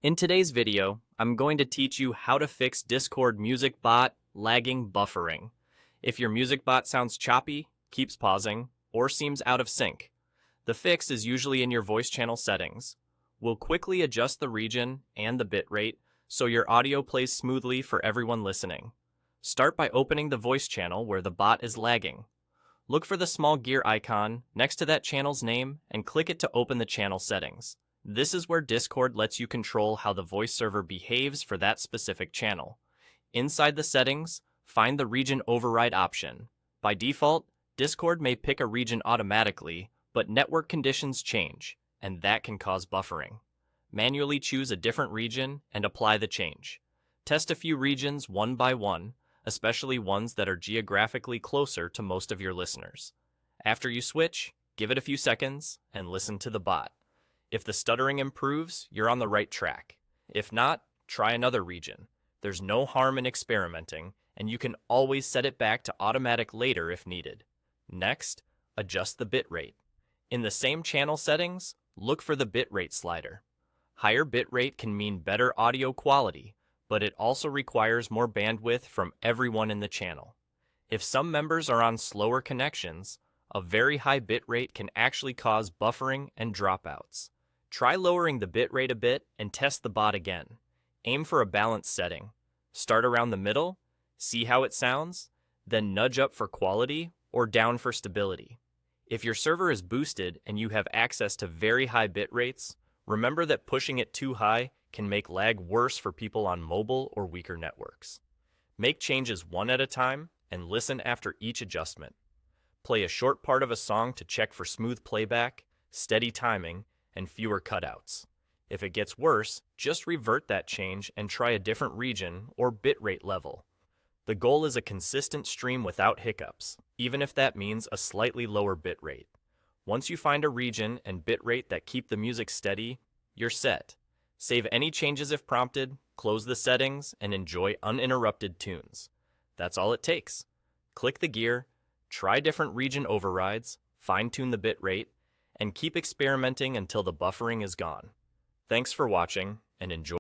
In today's video, I'm going to teach you how to fix Discord Music Bot lagging buffering. If your music bot sounds choppy, keeps pausing, or seems out of sync, the fix is usually in your voice channel settings. We'll quickly adjust the region and the bitrate so your audio plays smoothly for everyone listening. Start by opening the voice channel where the bot is lagging. Look for the small gear icon next to that channel's name and click it to open the channel settings. This is where Discord lets you control how the voice server behaves for that specific channel. Inside the settings, find the region override option. By default, Discord may pick a region automatically, but network conditions change, and that can cause buffering. Manually choose a different region and apply the change. Test a few regions one by one, especially ones that are geographically closer to most of your listeners. After you switch, give it a few seconds and listen to the bot. If the stuttering improves, you're on the right track. If not, try another region. There's no harm in experimenting, and you can always set it back to automatic later if needed. Next, adjust the bitrate. In the same channel settings, look for the bitrate slider. Higher bitrate can mean better audio quality, but it also requires more bandwidth from everyone in the channel. If some members are on slower connections, a very high bitrate can actually cause buffering and dropouts. Try lowering the bitrate a bit and test the bot again. Aim for a balanced setting. Start around the middle, see how it sounds, then nudge up for quality or down for stability. If your server is boosted and you have access to very high bit rates, remember that pushing it too high can make lag worse for people on mobile or weaker networks. Make changes one at a time and listen after each adjustment. Play a short part of a song to check for smooth playback, steady timing, and fewer cutouts. If it gets worse, just revert that change and try a different region or bitrate level. The goal is a consistent stream without hiccups, even if that means a slightly lower bitrate. Once you find a region and bitrate that keep the music steady, you're set. Save any changes if prompted, close the settings, and enjoy uninterrupted tunes. That's all it takes. Click the gear, try different region overrides, fine-tune the bitrate, and keep experimenting until the buffering is gone. Thanks for watching, and enjoy.